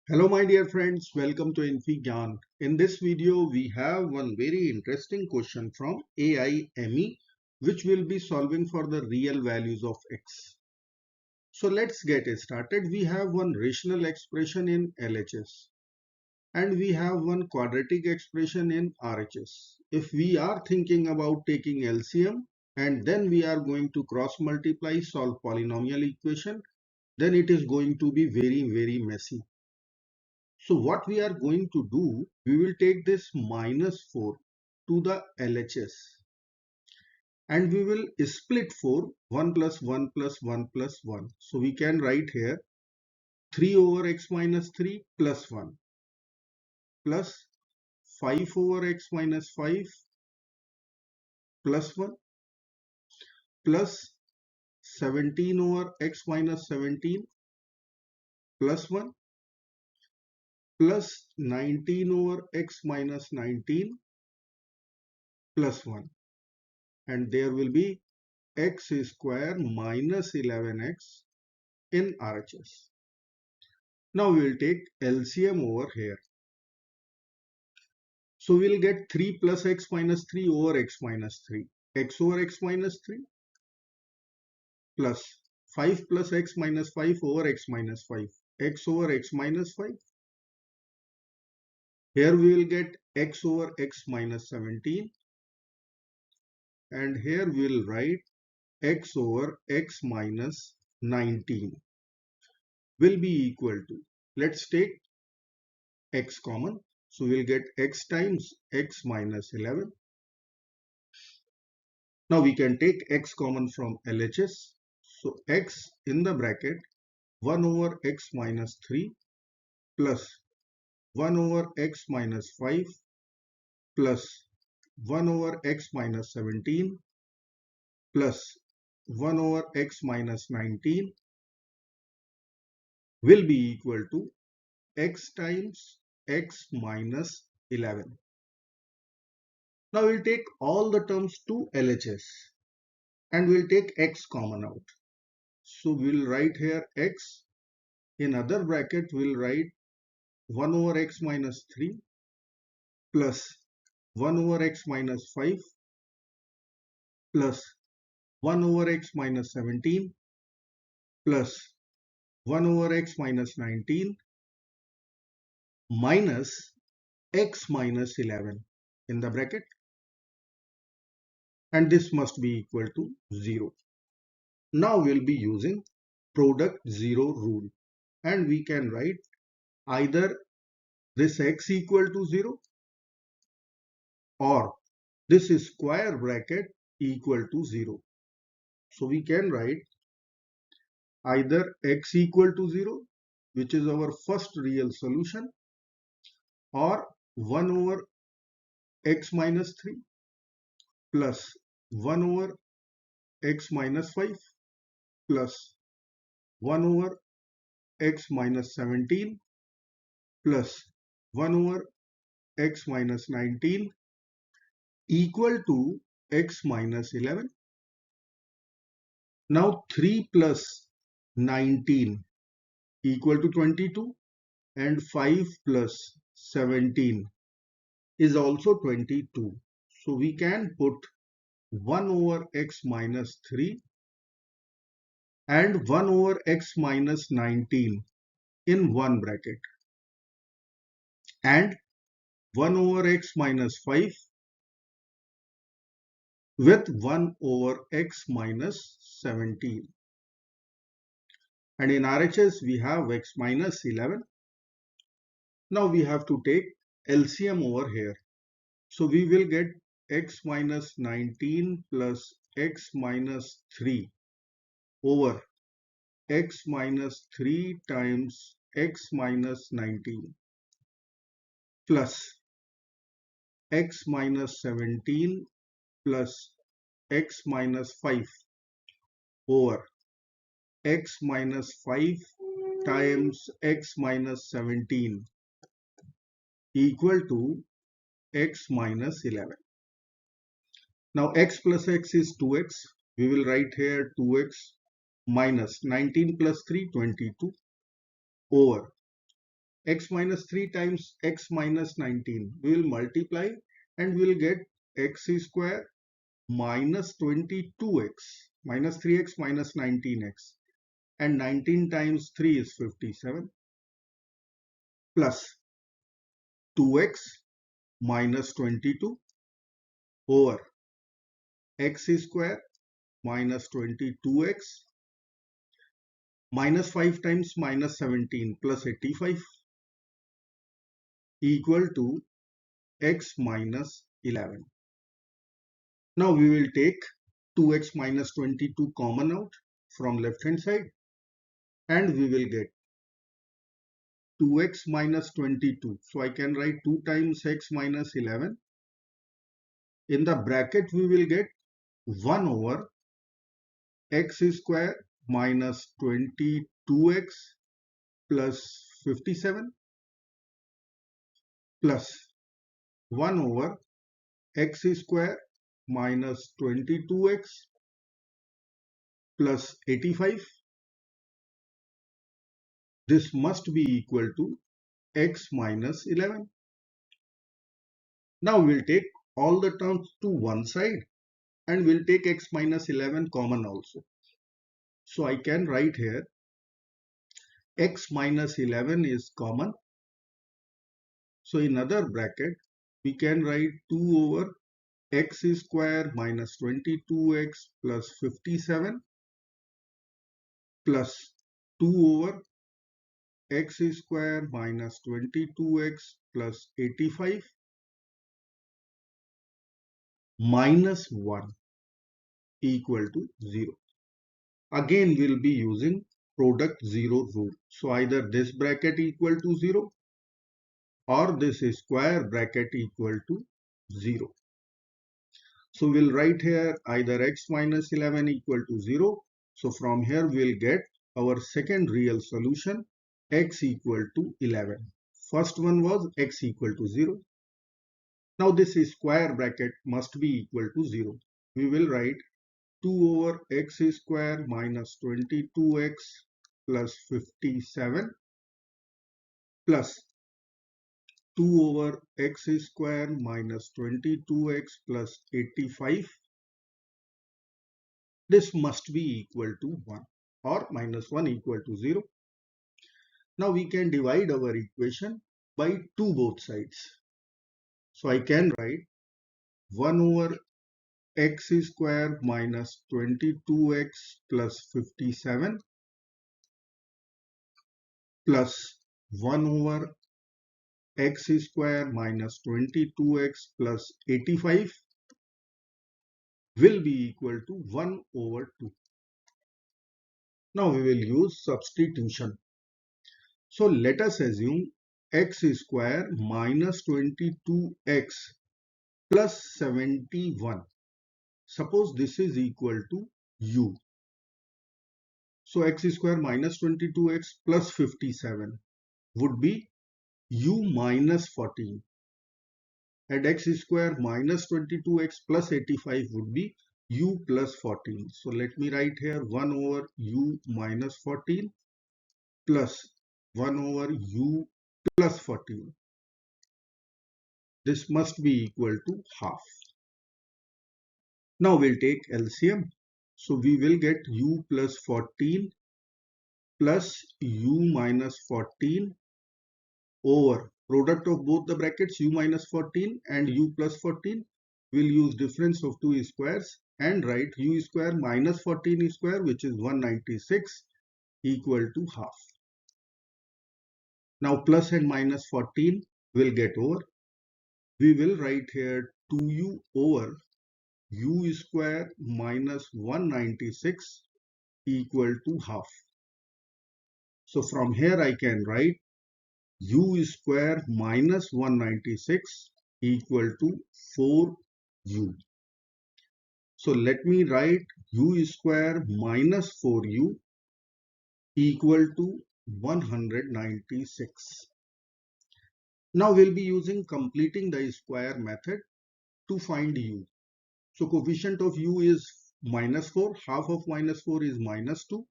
Hello my dear friends, welcome to infyGyan. In this video we have one very interesting question from aime which will be solving for the real values of x. So let's get it started. We have one rational expression in LHS and we have one quadratic expression in RHS. If we are thinking about taking LCM and then we are going to cross multiply solve polynomial equation, then it is going to be very messy. So what we are going to do, we will take this minus 4 to the LHS and we will split 4 1 plus 1 plus 1 plus 1. So we can write here 3 over x minus 3 plus 1 plus 5 over x minus 5 plus 1 plus 17 over x minus 17 plus 1 plus 19 over x minus 19 plus 1, and there will be x square minus 11x in RHS. Now we will take LCM over here. So we will get 3 plus x minus 3 over x minus 3. X over x minus 3 plus 5 plus x minus 5 over x minus 5. X over x minus 5. Here we will get x over x minus 17. And here we will write x over x minus 19 will be equal to, let's take x common. So we'll get x times x minus 11. Now we can take x common from LHS. So x in the bracket 1 over x minus 3 plus 1 over x minus 5 plus 1 over x minus 17 plus 1 over x minus 19 will be equal to x times x minus 11. Now we'll take all the terms to LHS and we'll take x common out. So we'll write here x, in other bracket we'll write 1 over x minus 3 plus 1 over x minus 5 plus 1 over x minus 17 plus 1 over x minus 19 minus x minus 11 in the bracket, and this must be equal to 0. Now we'll be using product 0 rule and we can write either this x equal to 0 or this square bracket equal to 0. So we can write either x equal to 0, which is our first real solution, or 1 over x minus 3 plus 1 over x minus 5 plus 1 over x minus 17 plus 1 over x minus 19 equal to x minus 11. Now 3 plus 19 equal to 22 and 5 plus 17 is also 22. So we can put 1 over x minus 3 and 1 over x minus 19 in one bracket and 1 over x minus 5 with 1 over x minus 17. And in RHS we have x minus 11. Now we have to take LCM over here. So we will get x minus 19 plus x minus 3 over x minus 3 times x minus 19 plus x minus 17 plus x minus 5 over x minus 5 times x minus 17 equal to x minus 11. Now x plus x is 2x. We will write here 2x minus 19 plus 3, 22 over x minus 3 times x minus 19. We will multiply and we will get x square minus 22x minus 3x minus 19x, and 19 times 3 is 57 plus 2x minus 22 over x square minus 22x minus 5 times minus 17 plus 85 equal to x minus 11. Now we will take 2x minus 22 common out from left hand side, and we will get 2x minus 22. So I can write 2 times x minus 11. In the bracket we will get 1 over x square minus 22x plus 57 plus 1 over x square minus 22x plus 85. This must be equal to x minus 11. Now we'll take all the terms to one side and we'll take x minus 11 common also. So I can write here x minus 11 is common. So in other bracket we can write 2 over x square minus 22x plus 57 plus 2 over x square minus 22x plus 85 minus 1 equal to 0. Again we'll be using product 0 rule. So either this bracket equal to 0 or this square bracket equal to 0. So we'll write here either x minus 11 equal to 0. So from here we'll get our second real solution, x equal to 11. First one was x equal to 0. Now this square bracket must be equal to 0. We will write 2 over x square minus 22x plus 57 plus 2 over x square minus 22x plus 85. This must be equal to 1 or minus 1 equal to 0. Now we can divide our equation by 2 both sides. So I can write 1 over x square minus 22x plus 57 plus 1 over x square minus 22x plus 85 will be equal to 1 over 2. Now we will use substitution. So let us assume x square minus 22x plus 71. Suppose this is equal to u. So x square minus 22x plus 57 would be u minus 14, and x square minus 22x plus 85 would be u plus 14. So let me write here 1 over u minus 14 plus 1 over u plus 14. This must be equal to half. Now we'll take LCM. So we will get u plus 14 plus u minus 14 over product of both the brackets u minus 14 and u plus 14. We'll use difference of two squares and write u square minus 14 square, which is 196, equal to half. Now plus and minus 14 will get over. We will write here 2u over u square minus 196 equal to half. So from here I can write u square minus 196 equal to 4u. So let me write u square minus 4u equal to 196. Now we'll be using completing the square method to find u. So coefficient of u is minus 4, half of minus 4 is minus 2.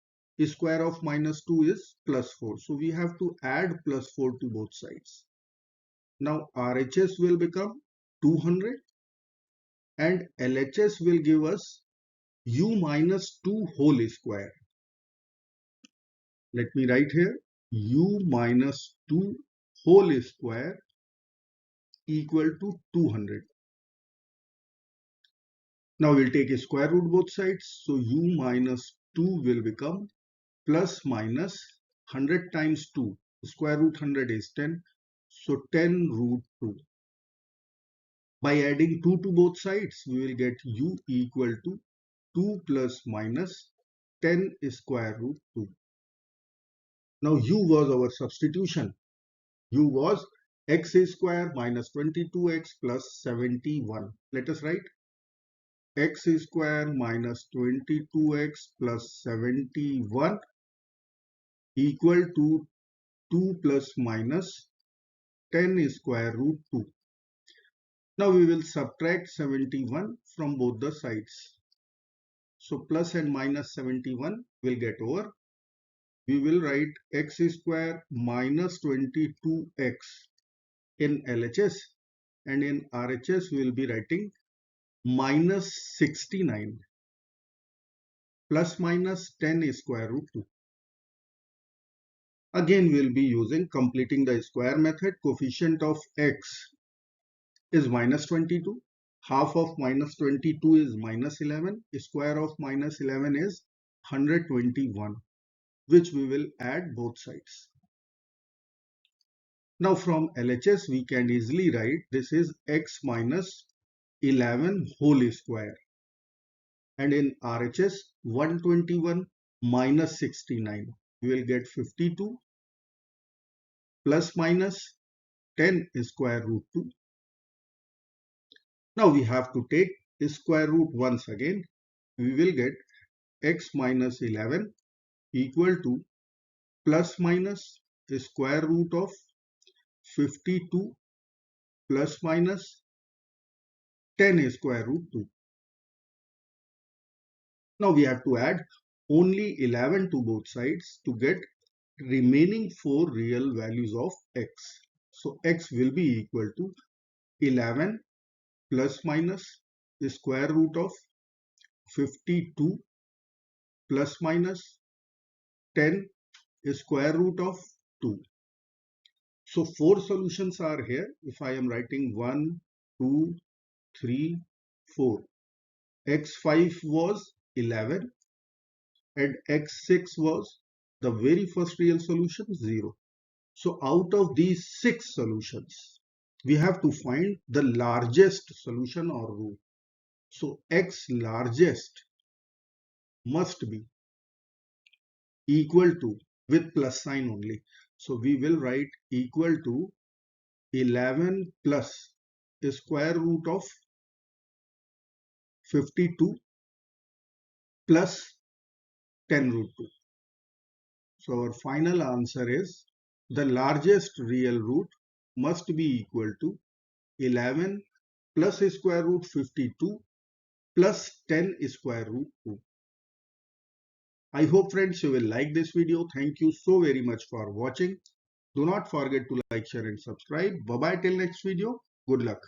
Square of minus 2 is plus 4. So we have to add plus 4 to both sides. Now RHS will become 200 and LHS will give us u minus 2 whole square. Let me write here u minus 2 whole square equal to 200. Now we'll take a square root both sides. So u minus 2 will become plus minus 100 times 2. Square root 100 is 10. So 10 root 2. By adding 2 to both sides, we will get u equal to 2 plus minus 10 square root 2. Now u was our substitution. U was x square minus 22x plus 71. Let us write x square minus 22x plus 71 equal to 2 plus minus 10 square root 2. Now we will subtract 71 from both the sides. So plus and minus 71 will get over. We will write x square minus 22x in LHS, and in RHS we will be writing minus 69 plus minus 10 square root 2. Again we will be using completing the square method. Coefficient of x is minus 22. Half of minus 22 is minus 11. Square of minus 11 is 121, which we will add both sides. Now from LHS we can easily write this is x minus 11 whole square, and in RHS 121 minus 69 we will get 52 plus minus 10 square root 2. Now we have to take square root once again. We will get x minus 11 equal to plus minus square root of 52 plus minus 10 square root 2. Now we have to add only 11 to both sides to get remaining 4 real values of x. So x will be equal to 11 plus minus the square root of 52 plus minus 10 square root of 2. So 4 solutions are here. If I am writing 1, 2, 3, 4. x5 was 11 and x6 was the very first real solution 0. So out of these 6 solutions, we have to find the largest solution or root. So x largest must be equal to, with plus sign only. So we will write equal to 11 plus the square root of 52 plus 10 root 2. So our final answer is the largest real root must be equal to 11 plus square root 52 plus 10 square root 2. I hope friends you will like this video. Thank you so very much for watching. Do not forget to like, share and subscribe. Bye bye till next video. Good luck.